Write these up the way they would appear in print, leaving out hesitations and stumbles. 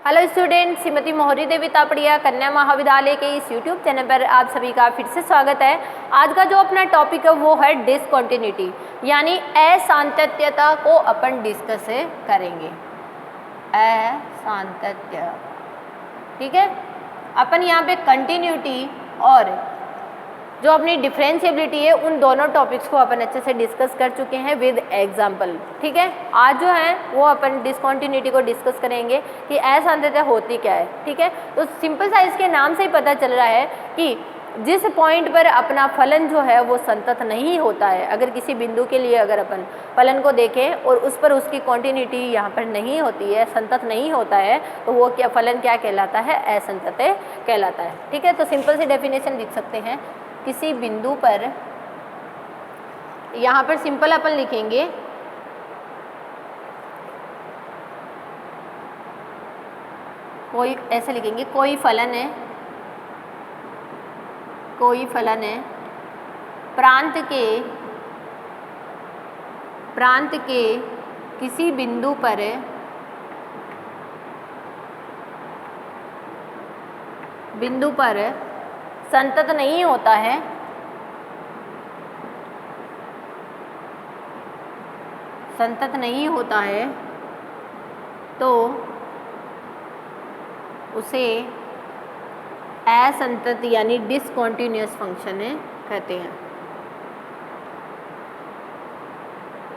Hello student, Shrimati मोहरी देवी तापड़िया कन्या महाविद्यालय के इस यूट्यूब चैनल पर आप सभी का फिर से स्वागत है। आज का जो अपना टॉपिक है वो है डिसकंटिन्यूटी, यानी असांतत्यता को अपन डिस्कस करेंगे। असांतत्य, ठीक है। अपन यहाँ पे कंटिन्यूटी और जो अपनी डिफरेंशिएबिलिटी है उन दोनों टॉपिक्स को अपन अच्छे से डिस्कस कर चुके हैं विद एग्जाम्पल, ठीक है। आज जो है वो अपन डिसकंटिन्यूटी को डिस्कस करेंगे कि असांतत्यता होती क्या है, ठीक है। तो सिंपल सा इसके नाम से ही पता चल रहा है कि जिस पॉइंट पर अपना फलन जो है वो संतत नहीं होता है, अगर किसी बिंदु के लिए अगर अपन फलन को देखें और उस पर उसकी कंटिन्यूटी यहाँ पर नहीं होती है, संतत नहीं होता है, तो वो क्या फलन क्या कहलाता है? असंतत कहलाता है, ठीक है। तो सिंपल सी डेफिनेशन लिख सकते हैं, किसी बिंदु पर, यहाँ पर सिंपल अपन लिखेंगे कोई, ऐसे लिखेंगे कोई फलन है, कोई फलन है प्रांत के किसी बिंदु पर संतत नहीं होता है, संतत नहीं होता है, तो उसे असंतत यानी डिसकंटिन्यूअस फंक्शन कहते हैं।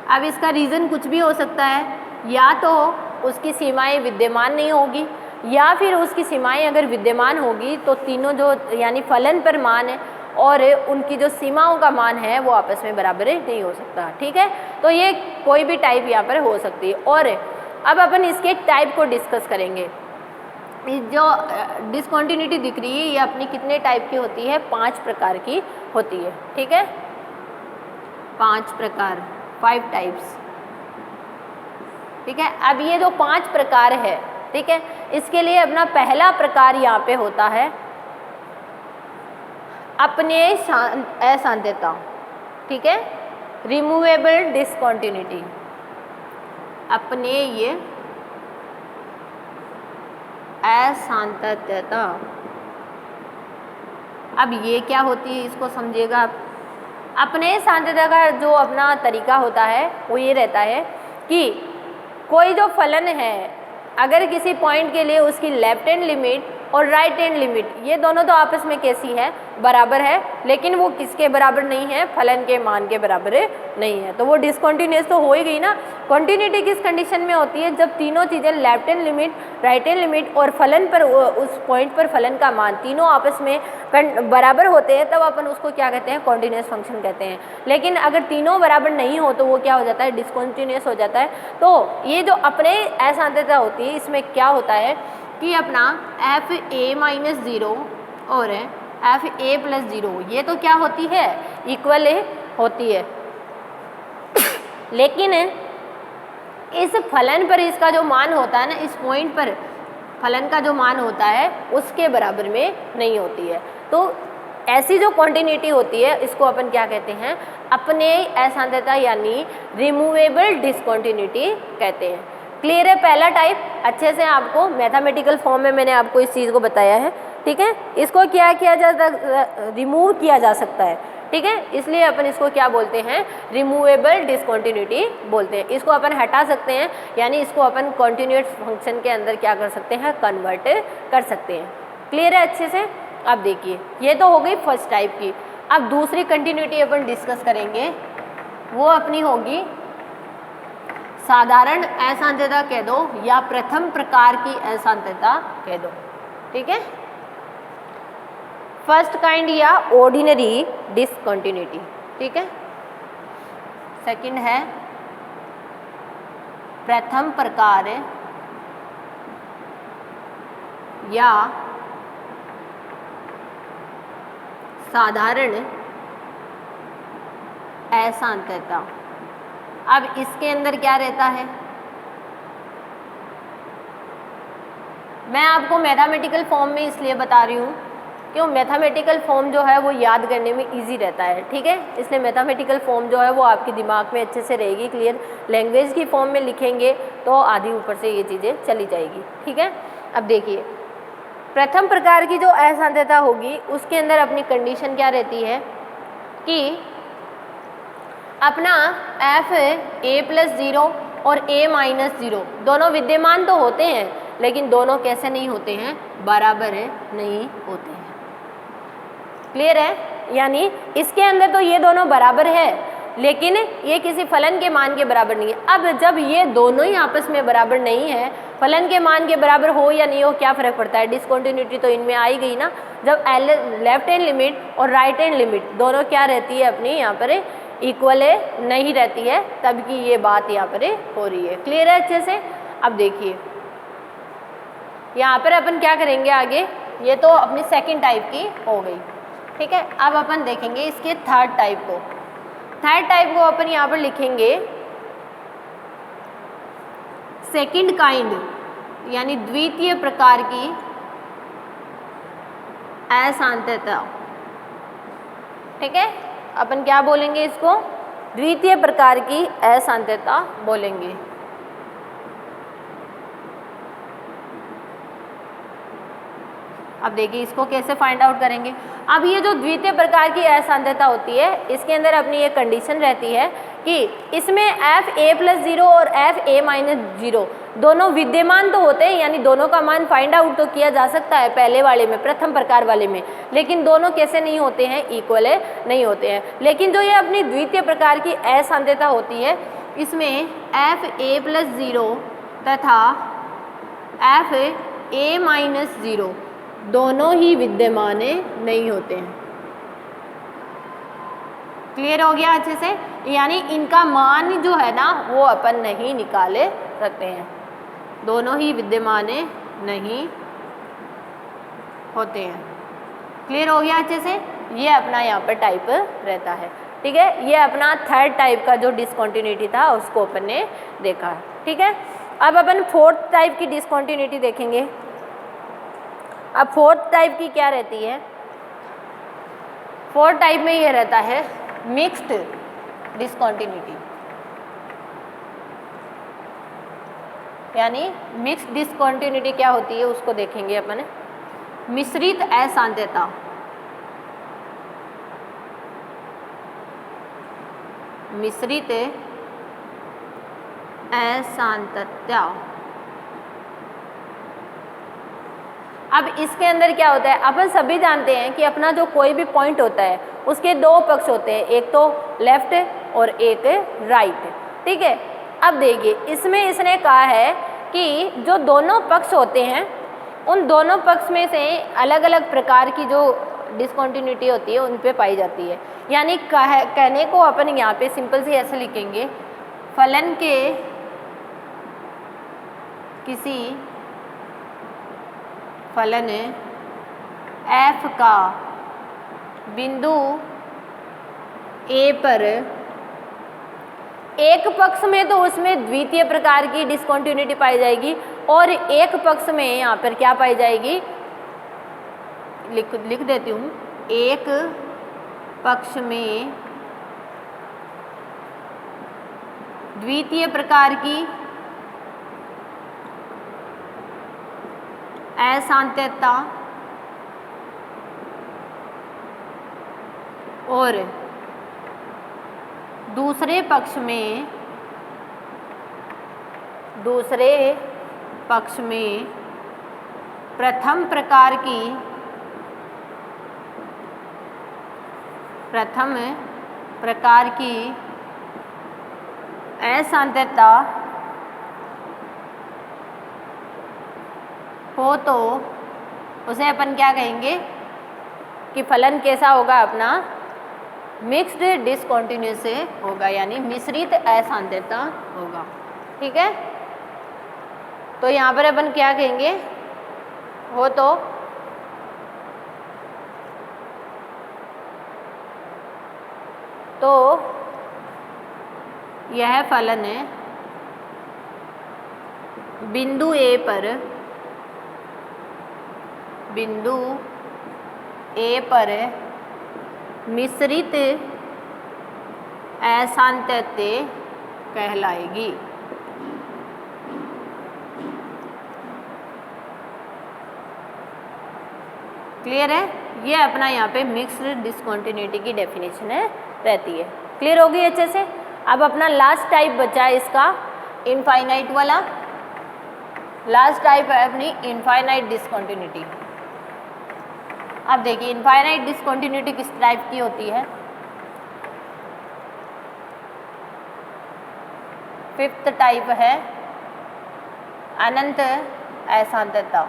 अब इसका रीज़न कुछ भी हो सकता है, या तो उसकी सीमाएं विद्यमान नहीं होगी, या फिर उसकी सीमाएं अगर विद्यमान होगी तो तीनों जो यानी फलन पर मान है और उनकी जो सीमाओं का मान है वो आपस में बराबर नहीं हो सकता, ठीक है। तो ये कोई भी टाइप यहाँ पर हो सकती है। और अब अपन इसके टाइप को डिस्कस करेंगे। जो डिसकंटिन्यूटी दिख रही है ये अपनी कितने टाइप की होती है? 5 प्रकार की होती है, ठीक है। 5 प्रकार, 5 टाइप्स, ठीक है। अब ये जो 5 प्रकार है, ठीक है, इसके लिए अपना पहला प्रकार यहाँ पे होता है अपने असांतत्यता, ठीक है, रिमूवेबल डिसकंटिन्यूटी। अपने ये असांतत्यता, अब ये क्या होती है इसको समझिएगा आप। अपने असांतत्यता का जो अपना तरीका होता है वो ये रहता है कि कोई जो फलन है अगर किसी पॉइंट के लिए उसकी लेफ्ट हैंड लिमिट और राइट हैंड लिमिट ये दोनों तो आपस में कैसी है? बराबर है, लेकिन वो किसके बराबर नहीं है? फलन के मान के बराबर नहीं है, तो वो डिसकंटिन्यूअस तो हो ही गई ना। कंटिन्यूटी किस कंडीशन में होती है? जब तीनों चीज़ें left hand limit, right hand limit और फलन पर उस पॉइंट पर फलन का मान तीनों आपस में बराबर होते हैं, तब अपन उसको क्या कहते हैं? कॉन्टिन्यूअस फंक्शन कहते हैं। लेकिन अगर तीनों बराबर नहीं हो तो वो क्या हो जाता है? डिसकंटिन्यूअस हो जाता है। तो ये जो अपने असांतत्यता होती है इसमें क्या होता है कि अपना fa-0 और fa+0 ये तो क्या होती है? इक्वल होती है। लेकिन इस फलन पर इसका जो मान होता है ना, इस पॉइंट पर फलन का जो मान होता है उसके बराबर में नहीं होती है। तो ऐसी जो कॉन्टिन्यूटी होती है इसको अपन क्या कहते हैं? अपने असांतत्यता यानी रिमूवेबल डिसकंटिन्यूटी कहते हैं। क्लियर है? पहला टाइप अच्छे से आपको मैथमेटिकल फॉर्म में मैंने आपको इस चीज़ को बताया है, ठीक है। इसको क्या किया जाता, रिमूव किया जा सकता है, ठीक है, इसलिए अपन इसको क्या बोलते हैं? रिमूवेबल डिसकंटिन्यूटी बोलते हैं। इसको अपन हटा सकते हैं, यानी इसको अपन कॉन्टिन्यूअस फंक्शन के अंदर क्या कर सकते हैं? कन्वर्ट कर सकते हैं। क्लियर है अच्छे से? अब देखिए, ये तो हो गई फर्स्ट टाइप की। अब दूसरी कंटिन्यूटी अपन डिस्कस करेंगे, वो अपनी होगी साधारण असांतत्यता कह दो या प्रथम प्रकार की असांतत्यता कह दो, ठीक है। फर्स्ट काइंड या ऑर्डिनरी डिसकंटिन्यूटी, ठीक है। सेकंड है प्रथम प्रकार या साधारण असांतत्यता। अब इसके अंदर क्या रहता है? मैं आपको मैथमेटिकल फॉर्म में इसलिए बता रही हूँ क्यों, मैथमेटिकल फॉर्म जो है वो याद करने में इजी रहता है, ठीक है, इसलिए मैथमेटिकल फॉर्म जो है वो आपके दिमाग में अच्छे से रहेगी, क्लियर। लैंग्वेज की फॉर्म में लिखेंगे तो आधी ऊपर से ये चीज़ें चली जाएगी, ठीक है। अब देखिए प्रथम प्रकार की जो असांतत्यता होगी उसके अंदर अपनी कंडीशन क्या रहती है कि अपना एफ ए प्लस ज़ीरो और ए माइनस ज़ीरो दोनों विद्यमान तो होते हैं, लेकिन दोनों कैसे नहीं होते हैं, बराबर नहीं होते हैं, क्लियर है। यानी इसके अंदर तो ये दोनों बराबर है, लेकिन ये किसी फलन के मान के बराबर नहीं है। अब जब ये दोनों ही आपस में बराबर नहीं है, फलन के मान के बराबर हो या नहीं हो क्या फ़र्क पड़ता है, डिसकंटिन्यूटी तो इनमें आई गई ना। जब लेफ्ट हैंड लिमिट और राइट हैंड लिमिट दोनों क्या रहती है अपनी यहाँ पर इक्वल नहीं रहती है, तब की ये बात यहाँ पर हो रही है, क्लियर है अच्छे से। अब देखिए यहाँ पर अपन क्या करेंगे आगे, ये तो अपनी सेकंड टाइप की हो गई, ठीक है। अब अपन देखेंगे इसके थर्ड टाइप को। थर्ड टाइप को अपन यहाँ पर लिखेंगे सेकंड काइंड, यानी द्वितीय प्रकार की असांतत्यता, ठीक है। अपन क्या बोलेंगे इसको, द्वितीय प्रकार की असांतत्यता बोलेंगे। अब देखिए इसको कैसे फाइंड आउट करेंगे। अब ये जो द्वितीय प्रकार की असांतत्यता होती है इसके अंदर अपनी ये कंडीशन रहती है कि इसमें एफ ए प्लस ज़ीरो और एफ ए माइनस ज़ीरो दोनों विद्यमान तो होते हैं, यानी दोनों का मान फाइंड आउट तो किया जा सकता है पहले वाले में, प्रथम प्रकार वाले में, लेकिन दोनों कैसे नहीं होते हैं, इक्वल नहीं होते हैं। लेकिन जो ये अपनी द्वितीय प्रकार की असांतत्यता होती है इसमें एफ ए प्लस ज़ीरो तथा एफ ए माइनस ज़ीरो दोनों ही विद्यमान नहीं होते हैं, क्लियर हो गया अच्छे से। यानी इनका मान जो है ना वो अपन नहीं निकाले सकते हैं, दोनों ही विद्यमान नहीं होते हैं, क्लियर हो गया अच्छे से। ये अपना यहाँ पर टाइप रहता है, ठीक है। ये अपना थर्ड टाइप का जो डिसकंटिन्यूटी था उसको अपन ने देखा है, ठीक है। अब अपन फोर्थ टाइप की डिसकंटिन्यूटी देखेंगे। अब फोर्थ टाइप की क्या रहती है, फोर्थ टाइप में ये रहता है मिक्स्ड डिसकंटिन्यूटी, यानी मिक्स्ड डिसकंटिन्यूटी क्या होती है उसको देखेंगे अपन। मिश्रित असांतत्यता, मिश्रित असांतत्यता। अब इसके अंदर क्या होता है, अपन सभी जानते हैं कि अपना जो कोई भी पॉइंट होता है उसके दो पक्ष होते हैं, एक तो लेफ्ट और एक राइट, ठीक है। अब देखिए इसमें इसने कहा है कि जो दोनों पक्ष होते हैं उन दोनों पक्ष में से अलग अलग प्रकार की जो डिसकंटिन्यूटी होती है उन पे पाई जाती है। यानी कहने को अपन यहाँ पे सिंपल से ऐसे लिखेंगे, फलन के किसी फलन f का बिंदु a पर एक पक्ष में तो उसमें द्वितीय प्रकार की डिसकंटिन्यूटी पाई जाएगी और एक पक्ष में यहाँ पर क्या पाई जाएगी, लिख देती हूँ, एक पक्ष में द्वितीय प्रकार की असांतत्यता और दूसरे पक्ष में प्रथम प्रकार की असांतत्यता हो तो उसे अपन क्या कहेंगे कि फलन कैसा होगा अपना, मिक्स्ड डिसकंटिन्यूअस से होगा, यानी मिश्रित असांतत्यता होगा, ठीक है। तो यहाँ पर अपन क्या कहेंगे, हो तो यह फलन है बिंदु ए पर मिश्रित असांतत्य कहलाएगी। क्लियर है? ये अपना यहाँ पे मिक्स्ड डिसकंटिन्यूटी की डेफिनेशन है रहती है। क्लियर होगी अच्छे से? अब अपना लास्ट टाइप बचा है इसका इनफाइनाइट वाला। लास्ट टाइप है अपनी इनफाइनाइट डिसकंटिन्यूटी। अब देखिए इनफाइनाइट डिसकंटिन्यूटी किस टाइप की होती है। फिफ्थ टाइप है अनंत असांतता।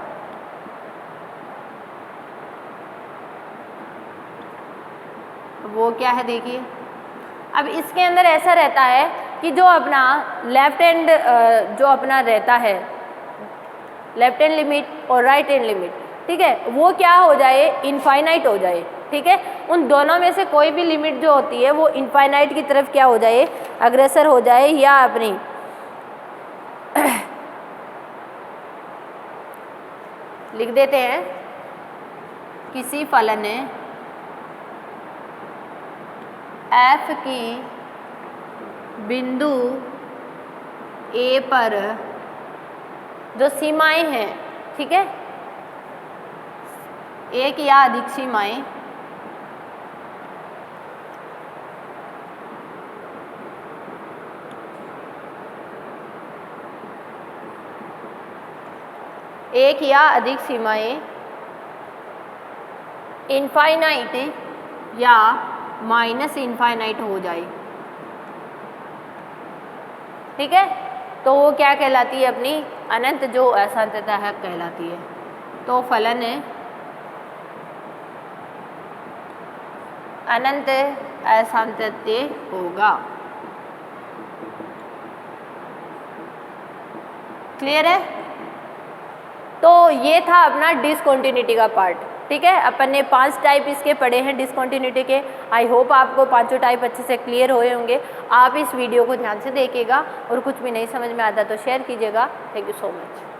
वो क्या है देखिए, अब इसके अंदर ऐसा रहता है कि जो अपना लेफ्ट हैंड जो अपना रहता है लेफ्ट हैंड लिमिट और राइट हैंड लिमिट, ठीक है, वो क्या हो जाए, इनफाइनाइट हो जाए। ठीक है, उन दोनों में से कोई भी लिमिट जो होती है वो इनफाइनाइट की तरफ क्या हो जाए, अग्रसर हो जाए, या अपनी लिख देते हैं किसी फलन f की बिंदु a पर जो सीमाएं हैं, ठीक है, एक या अधिक सीमाएं एक या अधिक सीमाएं इनफाइनाइट या माइनस इनफाइनाइट हो जाए। ठीक है, तो वो क्या कहलाती है, अपनी अनंत जो असांतता है कहलाती है। तो फलन अनंत असांतत्य होगा। क्लियर है? तो ये था अपना डिसकंटिन्यूटी का पार्ट। ठीक है, अपन ने 5 टाइप इसके पढ़े हैं डिसकंटिन्यूटी के। आई होप आपको पांचों टाइप अच्छे से क्लियर हुए होंगे। आप इस वीडियो को ध्यान से देखिएगा और कुछ भी नहीं समझ में आता तो शेयर कीजिएगा। Thank you so much.